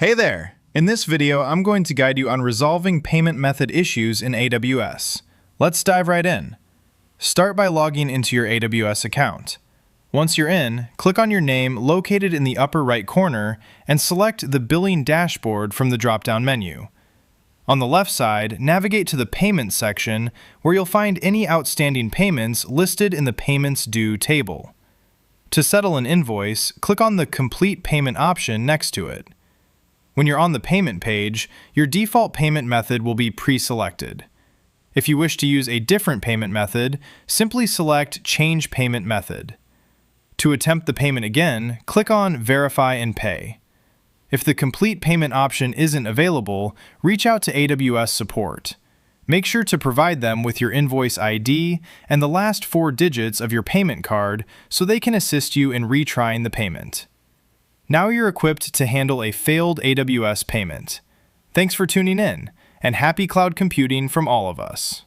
Hey there! In this video, I'm going to guide you on resolving payment method issues in AWS. Let's dive right in. Start by logging into your AWS account. Once you're in, click on your name located in the upper right corner and select the Billing Dashboard from the drop-down menu. On the left side, navigate to the Payments section where you'll find any outstanding payments listed in the Payments Due table. To settle an invoice, click on the Complete Payment option next to it. When you're on the payment page, your default payment method will be pre-selected. If you wish to use a different payment method, simply select Change Payment Method. To attempt the payment again, click on Verify and Pay. If the complete payment option isn't available, reach out to AWS support. Make sure to provide them with your invoice ID and the last 4 digits of your payment card so they can assist you in retrying the payment. Now you're equipped to handle a failed AWS payment. Thanks for tuning in, and happy cloud computing from all of us.